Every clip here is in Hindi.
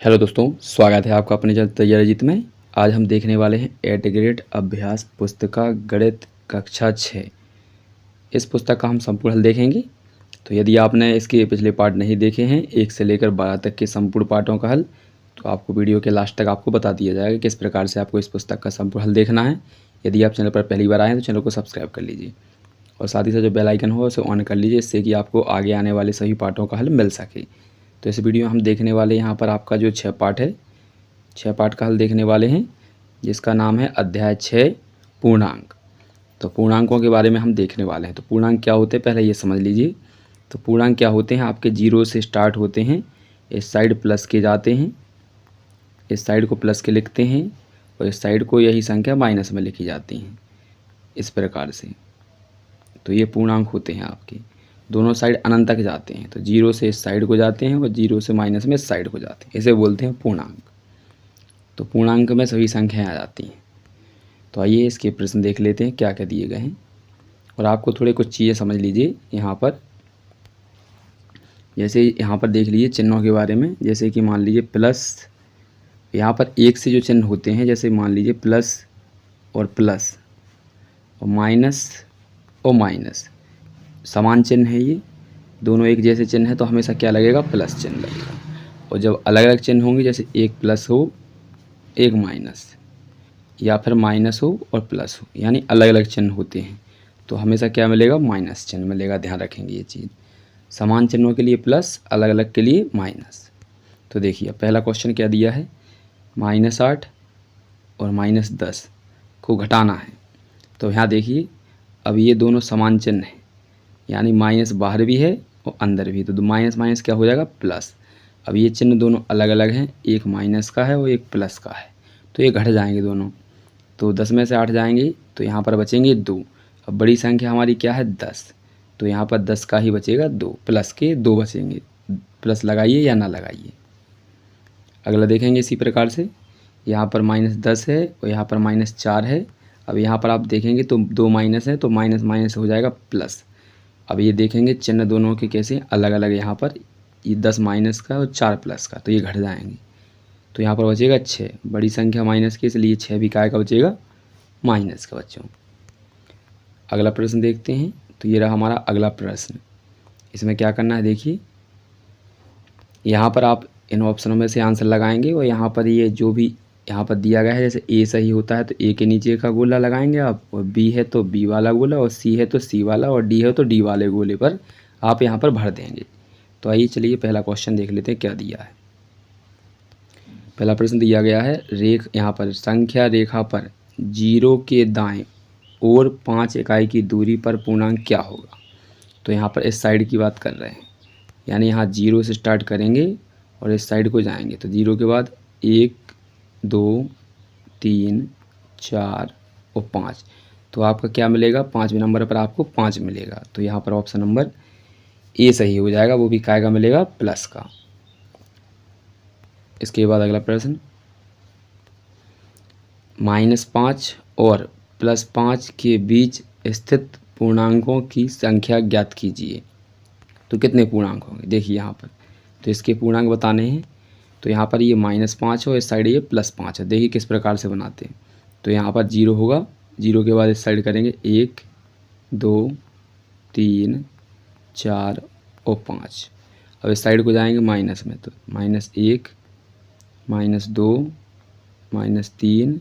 हेलो दोस्तों, स्वागत है आपका अपने चैनल तैयारी जीत में। आज हम देखने वाले हैं 8 ग्रेड अभ्यास पुस्तिका गणित कक्षा 6। इस पुस्तक का हम संपूर्ण हल देखेंगे। तो यदि आपने इसके पिछले पार्ट नहीं देखे हैं 1 से लेकर 12 तक के संपूर्ण पार्टों का हल, तो आपको वीडियो के लास्ट तक आपको बता दिया जाएगा किस प्रकार से आपको इस पुस्तक का संपूर्ण हल देखना है। यदि आप चैनल पर पहली बार आए हैं तो चैनल को सब्सक्राइब कर लीजिए और साथ ही साथ जो बेल आइकन हो उसे ऑन कर लीजिए, इससे कि आपको आगे आने वाले सभी पार्टों का हल मिल सके। तो इस वीडियो में हम देखने वाले यहाँ पर आपका जो 6 पार्ट है, 6 पार्ट का हल देखने वाले हैं, जिसका नाम है अध्याय 6 पूर्णांक। तो पूर्णांकों के बारे में हम देखने वाले हैं। तो पूर्णांक क्या होते हैं पहले ये समझ लीजिए। तो पूर्णांक क्या होते हैं, आपके 0 से स्टार्ट होते हैं, इस साइड प्लस के जाते हैं, इस साइड को प्लस के लिखते हैं और इस साइड को यही संख्या माइनस में लिखी जाती हैं, इस प्रकार से। तो ये पूर्णांक होते हैं आपके, दोनों साइड अनंत तक जाते हैं। तो 0 से इस साइड को जाते हैं और 0 से माइनस में इस साइड को जाते हैं, इसे बोलते हैं पूर्णांक। तो पूर्णांक में सभी संख्याएं आ जाती हैं। तो आइए इसके प्रश्न देख लेते हैं क्या क्या दिए गए हैं। और आपको थोड़े कुछ चीज़ें समझ लीजिए यहाँ पर। जैसे यहाँ पर देख लीजिए चिन्हों के बारे में। जैसे कि मान लीजिए प्लस, यहाँ पर एक से जो चिन्ह होते हैं, जैसे मान लीजिए प्लस और प्लस और माइनस समान चिन्ह है, ये दोनों एक जैसे चिन्ह है, तो हमेशा क्या लगेगा, प्लस चिन्ह लगेगा। और जब अलग अलग चिन्ह होंगे, जैसे एक प्लस हो एक माइनस, या फिर माइनस हो और प्लस हो, यानी अलग अलग चिन्ह होते हैं, तो हमेशा क्या मिलेगा, माइनस चिन्ह मिलेगा। ध्यान रखेंगे ये चीज़। समान चिन्हों के लिए प्लस, अलग अलग के लिए माइनस। तो देखिए पहला क्वेश्चन क्या दिया है, -8 और -10 को घटाना है। तो यहाँ देखिए अब ये दोनों समान चिन्ह हैं, यानी माइनस बाहर भी है और अंदर भी, तो माइनस माइनस क्या हो जाएगा, प्लस। अब ये चिन्ह दोनों अलग अलग हैं, एक माइनस का है और एक प्लस का है, तो ये घट जाएंगे दोनों। तो 10 में से 8 जाएंगे तो यहाँ पर बचेंगे 2। अब बड़ी संख्या हमारी क्या है, 10, तो यहाँ पर 10 का ही बचेगा 2, प्लस के 2 बचेंगे। प्लस लगाइए या ना लगाइए। अगला देखेंगे इसी प्रकार से, यहाँ पर -10 है और यहाँ पर -4 है। अब यहाँ पर आप देखेंगे तो 2 माइनस है, तो माइनस माइनस हो जाएगा प्लस। अब ये देखेंगे चिन्ह दोनों के कैसे अलग अलग, यहाँ पर ये 10 माइनस का और 4 प्लस का, तो ये घट जाएंगे। तो यहाँ पर बचेगा 6, बड़ी संख्या माइनस की, इसलिए 6 भी काय का बचेगा, माइनस का बच्चों। अगला प्रश्न देखते हैं। तो ये रहा हमारा अगला प्रश्न। इसमें क्या करना है, देखिए यहाँ पर आप इन ऑप्शनों में से आंसर लगाएंगे और यहाँ पर ये जो भी यहाँ पर दिया गया है, जैसे ए सही होता है तो ए के नीचे का गोला लगाएंगे आप, और बी है तो बी वाला गोला, और सी है तो सी वाला, और डी है तो डी वाले गोले पर आप यहाँ पर भर देंगे। तो आइए चलिए पहला क्वेश्चन देख लेते हैं क्या दिया है। पहला प्रश्न दिया गया है, यहाँ पर संख्या रेखा पर 0 के दाएं और 5 इकाई की दूरी पर पूर्णांक क्या होगा। तो यहाँ पर इस साइड की बात कर रहे हैं, यानी यहाँ 0 से स्टार्ट करेंगे और इस साइड को जाएंगे। तो 0 के बाद 1 2 3 4 और 5, तो आपका क्या मिलेगा, 5वें नंबर पर आपको 5 मिलेगा। तो यहाँ पर ऑप्शन नंबर ए सही हो जाएगा, वो भी काय का मिलेगा, प्लस का। इसके बाद अगला प्रश्न, -5 और +5 के बीच स्थित पूर्णांकों की संख्या ज्ञात कीजिए। तो कितने पूर्णांक होंगे, देखिए यहाँ पर तो इसके पूर्णांक बताने हैं। तो यहाँ पर ये -5 हो, इस साइड ये +5 है। देखिए किस प्रकार से बनाते हैं। तो यहाँ पर 0 होगा, 0 के बाद इस साइड करेंगे 1 2 3 4 और 5। अब इस साइड को जाएंगे माइनस में, तो -1 -2 -3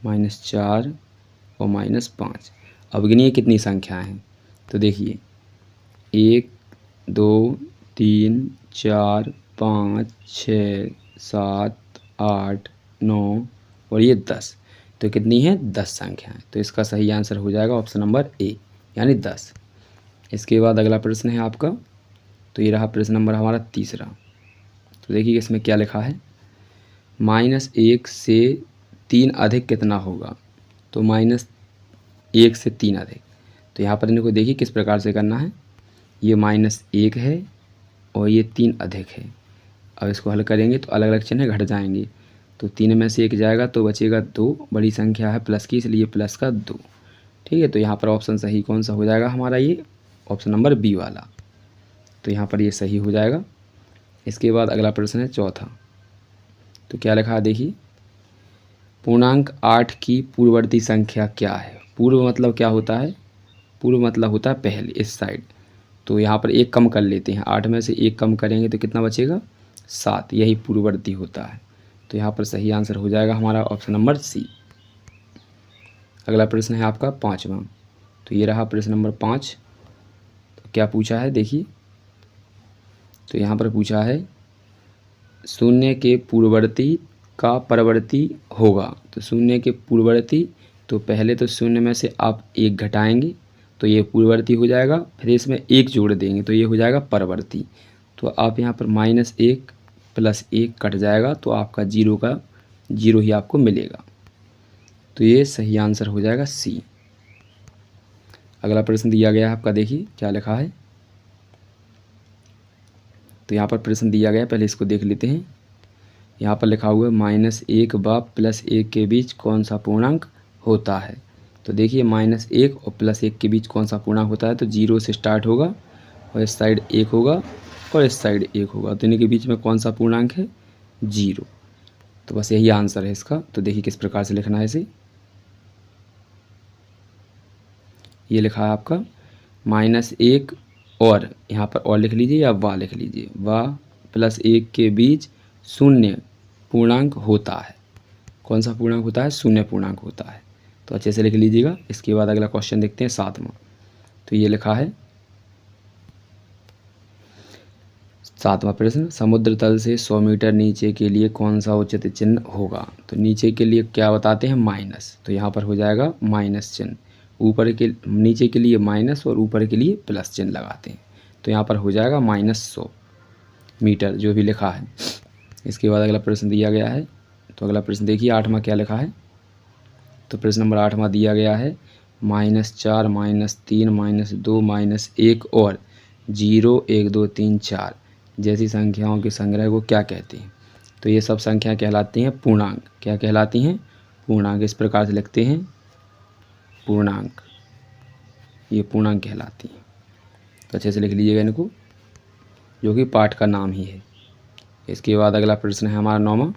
-4 और -5। अब गिनिए कितनी संख्याएँ हैं। तो देखिए 1 2 3 4 5 6 7 8 9 और ये 10। तो कितनी है, 10 संख्याएँ। तो इसका सही आंसर हो जाएगा ऑप्शन नंबर ए, यानी 10। इसके बाद अगला प्रश्न है आपका। तो ये रहा प्रश्न नंबर हमारा तीसरा। तो देखिए इसमें क्या लिखा है, -1 से 3 अधिक कितना होगा। तो -1 से 3 अधिक, तो यहाँ पर इनको देखिए किस प्रकार से करना है। ये -1 है और ये 3 अधिक है। अब इसको हल करेंगे तो अलग अलग चिन्ह घट जाएंगे। तो 3 में से 1 जाएगा तो बचेगा 2, बड़ी संख्या है प्लस की, इसलिए प्लस का 2। ठीक है, तो यहाँ पर ऑप्शन सही कौन सा हो जाएगा हमारा, ये ऑप्शन नंबर बी वाला। तो यहाँ पर ये सही हो जाएगा। इसके बाद अगला प्रश्न है चौथा। तो क्या लिखा है देखिए, पूर्णांक 8 की पूर्ववर्ती संख्या क्या है। पूर्व मतलब क्या होता है, पूर्व मतलब होता है पहले, इस साइड। तो यहाँ पर एक कम कर लेते हैं, 8 में से एक कम करेंगे तो कितना बचेगा, 7, यही पूर्ववर्ती होता है। तो यहाँ पर सही आंसर हो जाएगा हमारा ऑप्शन नंबर सी। अगला प्रश्न है आपका 5वां। तो ये रहा प्रश्न नंबर 5। तो क्या पूछा है देखिए, तो यहाँ पर पूछा है शून्य के पूर्ववर्ती का परवर्ती होगा। तो शून्य के पूर्ववर्ती, तो पहले तो शून्य में से आप एक घटाएंगे तो ये पूर्ववर्ती हो जाएगा, फिर इसमें एक जोड़ देंगे तो ये हो जाएगा परवर्ती। तो आप यहाँ पर -1 + 1 कट जाएगा तो आपका 0 का 0 ही आपको मिलेगा। तो ये सही आंसर हो जाएगा सी। अगला प्रश्न दिया गया है आपका, देखिए क्या लिखा है। तो यहाँ पर प्रश्न दिया गया है, पहले इसको देख लेते हैं। यहाँ पर लिखा हुआ है -1 व +1 के बीच कौन सा पूर्णांक होता है। तो देखिए -1 और +1 के बीच कौन सा पूर्णांक होता है, तो 0 से स्टार्ट होगा और इस साइड 1 होगा और इस साइड 1 होगा। तो इन्हीं के बीच में कौन सा पूर्णांक है, 0। तो बस यही आंसर है इसका। तो देखिए किस प्रकार से लिखना है इसे। ये लिखा है आपका -1 और यहाँ पर और लिख लीजिए या वा लिख लीजिए, वा +1 के बीच शून्य पूर्णांक होता है। कौन सा पूर्णांक होता है, शून्य पूर्णांक होता है। तो अच्छे से लिख लीजिएगा। इसके बाद अगला क्वेश्चन देखते हैं 7वां। तो ये लिखा है 7वां प्रश्न, समुद्र तल से 100 मीटर नीचे के लिए कौन सा उचित चिन्ह होगा। तो नीचे के लिए क्या बताते हैं, माइनस। तो यहाँ पर हो जाएगा माइनस चिन्ह। ऊपर के नीचे के लिए माइनस और ऊपर के लिए प्लस चिन्ह लगाते हैं। तो यहाँ पर हो जाएगा -100 मीटर जो भी लिखा है। इसके बाद अगला प्रश्न दिया गया है। तो अगला प्रश्न देखिए 8वां क्या लिखा है। तो प्रश्न नंबर 8वां दिया गया है -4 -3 -2 -1 और 0 1 2 3 4 जैसी संख्याओं के संग्रह को क्या कहते हैं। तो ये सब संख्या कहलाती हैं पूर्णांक। क्या कहलाती हैं, पूर्णांक। इस प्रकार से लिखते हैं पूर्णांक, ये पूर्णांक कहलाती हैं। तो अच्छे से लिख लीजिएगा इनको, जो कि पाठ का नाम ही है। इसके बाद अगला प्रश्न है हमारा 9वां,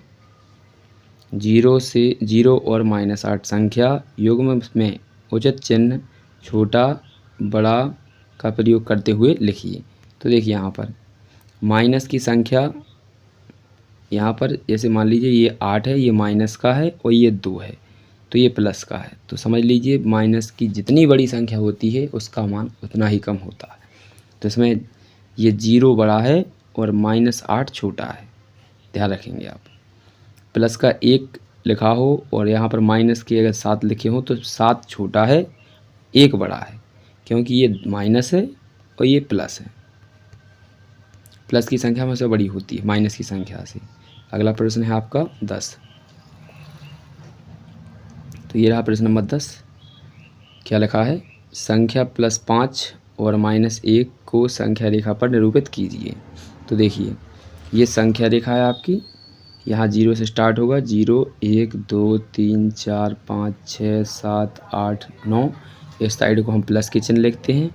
0 और -8 संख्या युग्म में उचित चिन्ह छोटा बड़ा का प्रयोग करते हुए लिखिए। तो देखिए यहाँ पर माइनस की संख्या, यहाँ पर जैसे मान लीजिए ये 8 है, ये माइनस का है और ये 2 है, तो ये प्लस का है। तो समझ लीजिए माइनस की जितनी बड़ी संख्या होती है उसका मान उतना ही कम होता है। तो इसमें ये 0 बड़ा है और -8 छोटा है, ध्यान रखेंगे आप। प्लस का 1 लिखा हो और यहाँ पर माइनस के अगर 7 लिखे हो तो 7 छोटा है, 1 बड़ा है, क्योंकि ये माइनस है और ये प्लस है। प्लस की संख्या में से बड़ी होती है माइनस की संख्या से। अगला प्रश्न है आपका 10। तो ये रहा प्रश्न नंबर 10। क्या लिखा है, संख्या +5 और -1 को संख्या रेखा पर निरूपित कीजिए। तो देखिए ये संख्या रेखा है आपकी, यहाँ 0 से स्टार्ट होगा, 0 1 2 3 4 5 6 7 8 9। इस साइड को हम प्लस के चिन्ह लिखते हैं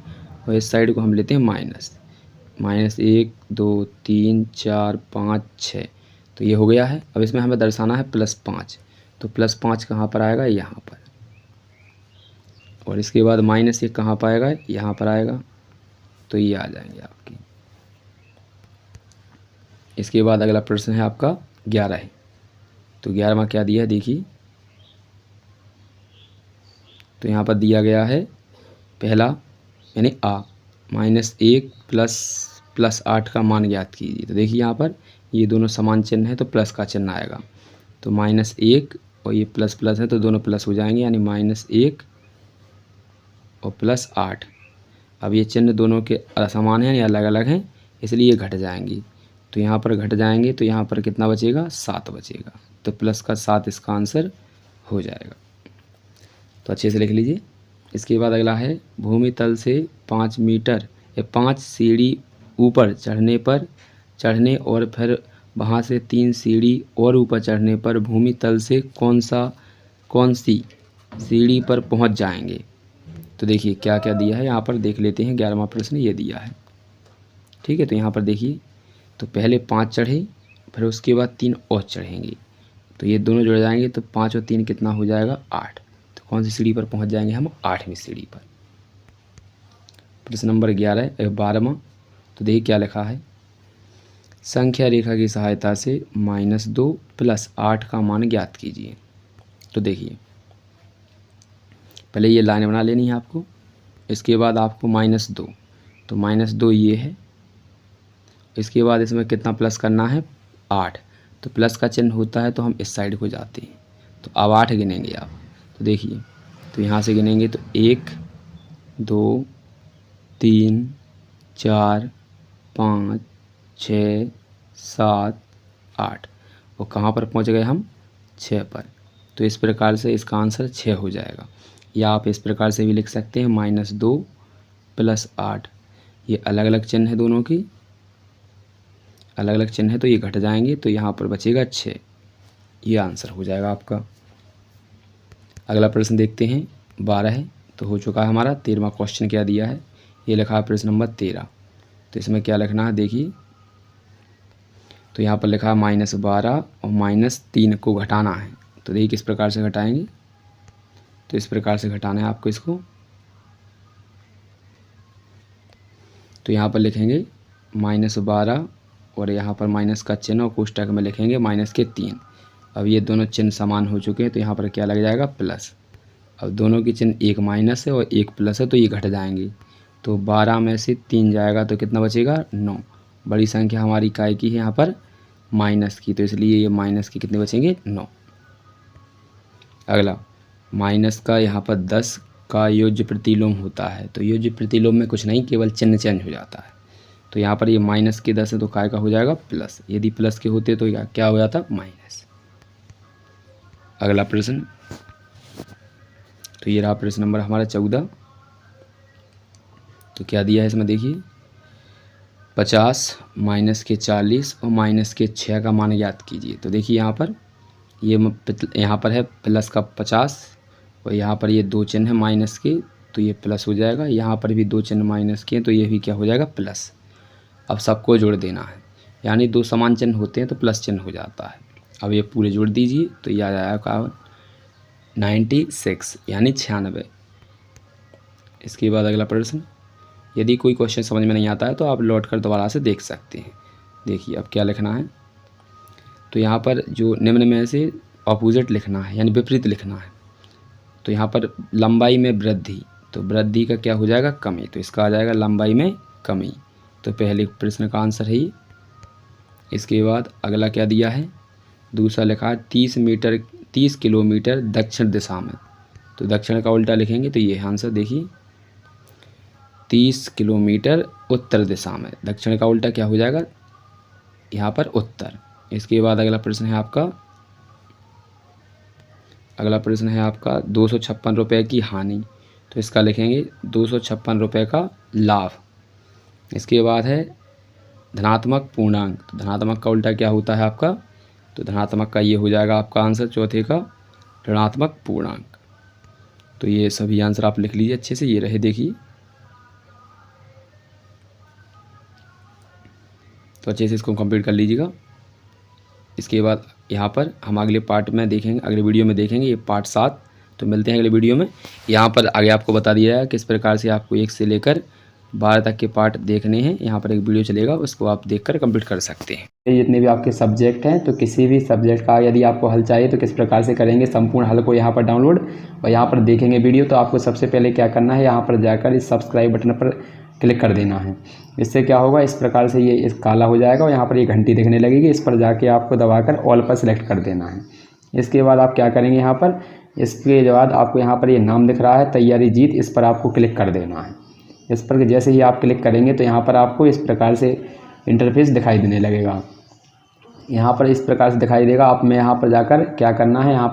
और इस साइड को हम लेते हैं माइनस। -1 2 3 4 5 6। तो ये हो गया है। अब इसमें हमें दर्शाना है +5। तो +5 कहाँ पर आएगा, यहाँ पर। और इसके बाद -1 कहाँ पर आएगा, यहाँ पर आएगा। तो ये आ जाएंगे आपकी। इसके बाद अगला प्रश्न है आपका 11 है। तो 11वां क्या दिया है देखिए। तो यहाँ पर दिया गया है पहला यानी आ, -1 +8 का मान ज्ञात कीजिए। तो देखिए यहाँ पर ये दोनों समान चिन्ह है तो प्लस का चिन्ह आएगा। तो -1 और ये प्लस प्लस है तो दोनों प्लस हो जाएंगे, यानी -1 और +8। अब ये चिन्ह दोनों के असमान हैं या अलग अलग हैं, इसलिए घट जाएंगी। तो यहाँ पर घट जाएंगे तो यहाँ पर कितना बचेगा, 7 बचेगा। तो प्लस का 7 इसका आंसर हो जाएगा। तो अच्छे से लिख लीजिए। इसके बाद अगला है भूमि तल से 5 मीटर या 5 सीढ़ी ऊपर चढ़ने और फिर वहाँ से 3 सीढ़ी और ऊपर चढ़ने पर भूमि तल से कौन सी सीढ़ी पर पहुँच जाएंगे। तो देखिए क्या क्या दिया है यहाँ पर देख लेते हैं। 11वां प्रश्न ये दिया है, ठीक है। तो यहाँ पर देखिए, तो पहले 5 चढ़े, फिर उसके बाद 3 और चढ़ेंगे, तो ये दोनों जुड़ जाएंगे तो 5 और 3 कितना हो जाएगा 8। तो कौन सी सीढ़ी पर पहुंच जाएंगे हम 8वीं सीढ़ी पर। प्रश्न नंबर 12वां। तो देखिए क्या लिखा है, संख्या रेखा की सहायता से -2 + 8 का मान ज्ञात कीजिए। तो देखिए पहले ये लाइन बना लेनी है आपको, इसके बाद आपको -2, तो -2 ये है, इसके बाद इसमें कितना प्लस करना है 8, तो प्लस का चिन्ह होता है तो हम इस साइड को जाते हैं। तो अब 8 गिनेंगे आप, तो देखिए तो यहाँ से गिनेंगे तो 1 2 3 4 5 6 7 8 और कहाँ पर पहुँच गए हम 6 पर। तो इस प्रकार से इसका आंसर 6 हो जाएगा। या आप इस प्रकार से भी लिख सकते हैं -2 + 8, ये अलग अलग चिन्ह है, दोनों की अलग अलग चिन्ह है तो ये घट जाएंगे, तो यहाँ पर बचेगा 6। ये आंसर हो जाएगा आपका। अगला प्रश्न देखते हैं, 12 है तो हो चुका है हमारा। 13वां क्वेश्चन क्या दिया है, ये लिखा है प्रश्न नंबर 13। तो इसमें क्या लिखना है देखिए, तो यहाँ पर लिखा है -12 और -3 को घटाना है। तो देखिए किस प्रकार से घटाएंगे, तो इस प्रकार से घटाना है आपको इसको। तो यहाँ पर लिखेंगे -12 और यहाँ पर माइनस का चिन्ह और कोष्टक में लिखेंगे -3। अब ये दोनों चिन्ह समान हो चुके हैं तो यहाँ पर क्या लग जाएगा प्लस। अब दोनों की चिन्ह एक माइनस है और एक प्लस है तो ये घट जाएंगे। तो 12 में से 3 जाएगा तो कितना बचेगा 9। बड़ी संख्या हमारी काय की है यहाँ पर माइनस की, तो इसलिए ये माइनस के कितने बचेंगे 9। अगला माइनस का यहाँ पर 10 का योज्य प्रतिलोम होता है। तो योज्य प्रतिलोम में कुछ नहीं, केवल चिन्ह चेंज हो जाता है। तो यहाँ पर ये माइनस के 10 है तो काय का हो जाएगा प्लस, यदि प्लस के होते तो क्या हो जाता माइनस। अगला प्रश्न, तो ये रहा प्रश्न नंबर हमारा 14। तो क्या दिया है इसमें देखिए, 50 - 40 और -6 का मान ज्ञात कीजिए। तो देखिए यहाँ पर यहाँ पर है प्लस का 50 और यहाँ पर ये 2 चिन्ह है माइनस के तो ये प्लस हो जाएगा। यहाँ पर भी 2 चिन्ह माइनस के हैं तो ये भी क्या हो जाएगा प्लस। अब सबको जोड़ देना है, यानी 2 समान चिन्ह होते हैं तो प्लस चिन्ह हो जाता है। अब ये पूरे जोड़ दीजिए तो ये आ जाएगा 96 यानी 96। इसके बाद अगला प्रश्न, यदि कोई क्वेश्चन समझ में नहीं आता है तो आप लौट कर दोबारा से देख सकते हैं। देखिए अब क्या लिखना है, तो यहाँ पर जो निम्न में से ऑपोजिट लिखना है यानी विपरीत लिखना है। तो यहाँ पर लंबाई में वृद्धि, तो वृद्धि का क्या हो जाएगा कमी, तो इसका आ जाएगा लंबाई में कमी। तो पहले प्रश्न का आंसर है ये। इसके बाद अगला क्या दिया है, दूसरा लिखा है 30 किलोमीटर दक्षिण दिशा में। तो दक्षिण का उल्टा लिखेंगे तो ये आंसर देखिए 30 किलोमीटर उत्तर दिशा में। दक्षिण का उल्टा क्या हो जाएगा यहाँ पर उत्तर। इसके बाद अगला प्रश्न है आपका 256 रुपये की हानि। तो इसका लिखेंगे 256 रुपये का लाभ। इसके बाद है धनात्मक पूर्णांक। तो धनात्मक का उल्टा क्या होता है आपका, तो धनात्मक का ये हो जाएगा आपका आंसर चौथे का ऋणात्मक पूर्णांक। तो ये सभी आंसर आप लिख लीजिए अच्छे से, ये रहे देखिए। तो अच्छे से इसको कंप्लीट कर लीजिएगा। इसके बाद यहाँ पर हम अगले पार्ट में देखेंगे, अगले वीडियो में देखेंगे, ये पार्ट 7। तो मिलते हैं अगले वीडियो में। यहाँ पर आगे आपको बता दिया है किस प्रकार से आपको 1 से लेकर 12 तक के पार्ट देखने हैं। यहाँ पर एक वीडियो चलेगा, उसको आप देखकर कंप्लीट कर सकते हैं। जितने भी आपके सब्जेक्ट हैं, तो किसी भी सब्जेक्ट का यदि आपको हल चाहिए तो किस प्रकार से करेंगे, संपूर्ण हल को यहाँ पर डाउनलोड और यहाँ पर देखेंगे वीडियो। तो आपको सबसे पहले क्या करना है, यहाँ पर जाकर इस सब्सक्राइब बटन पर क्लिक कर देना है। इससे क्या होगा, इस प्रकार से ये काला हो जाएगा और यहाँ पर ये घंटी दिखने लगेगी। इस पर जाके आपको दबाकर ऑल पर सेलेक्ट कर देना है। इसके बाद आप क्या करेंगे, यहाँ पर इसके बाद आपको यहाँ पर ये नाम दिख रहा है तैयारी जीत, इस पर आपको क्लिक कर देना है। इस पर जैसे ही आप क्लिक करेंगे तो यहाँ पर आपको इस प्रकार से इंटरफेस दिखाई देने लगेगा। यहाँ पर इस प्रकार से दिखाई देगा। आप में यहाँ पर जाकर क्या करना है, यहाँ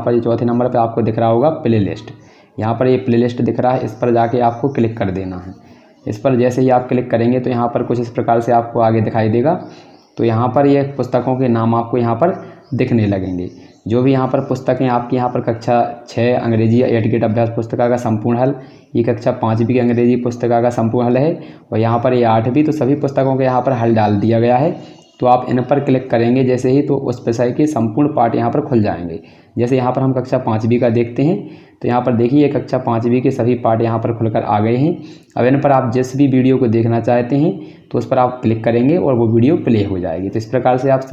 पर ये चौथे नंबर पर आपको दिख रहा होगा प्ले लिस्ट। यहाँ पर ये प्ले लिस्ट दिख रहा है, इस पर जाके आपको क्लिक कर देना है। इस पर जैसे ही आप क्लिक करेंगे तो यहाँ पर कुछ इस प्रकार से आपको आगे दिखाई देगा। तो यहाँ पर ये पुस्तकों के नाम आपको यहाँ पर दिखने लगेंगे। जो भी यहाँ पर पुस्तकें आपकी यहाँ पर कक्षा 6 अंग्रेजी या एटिकेट अभ्यास पुस्तिका का संपूर्ण हल, ये कक्षा 5वीं की अंग्रेजी पुस्तिका का संपूर्ण हल है और यहाँ पर ये 8वीं, तो सभी पुस्तकों के यहाँ पर हल डाल दिया गया है। तो आप इन पर क्लिक करेंगे जैसे ही, तो उस विषय के संपूर्ण पाठ यहाँ पर खुल जाएंगे। जैसे यहाँ पर हम कक्षा 5वीं का देखते हैं, तो यहाँ पर देखिए कक्षा 5वीं के सभी पाठ यहाँ पर खुलकर आ गए हैं। अब इन पर आप जिस भी वीडियो को देखना चाहते हैं तो उस पर आप क्लिक करेंगे और वो वीडियो प्ले हो जाएगी। तो इस प्रकार से आप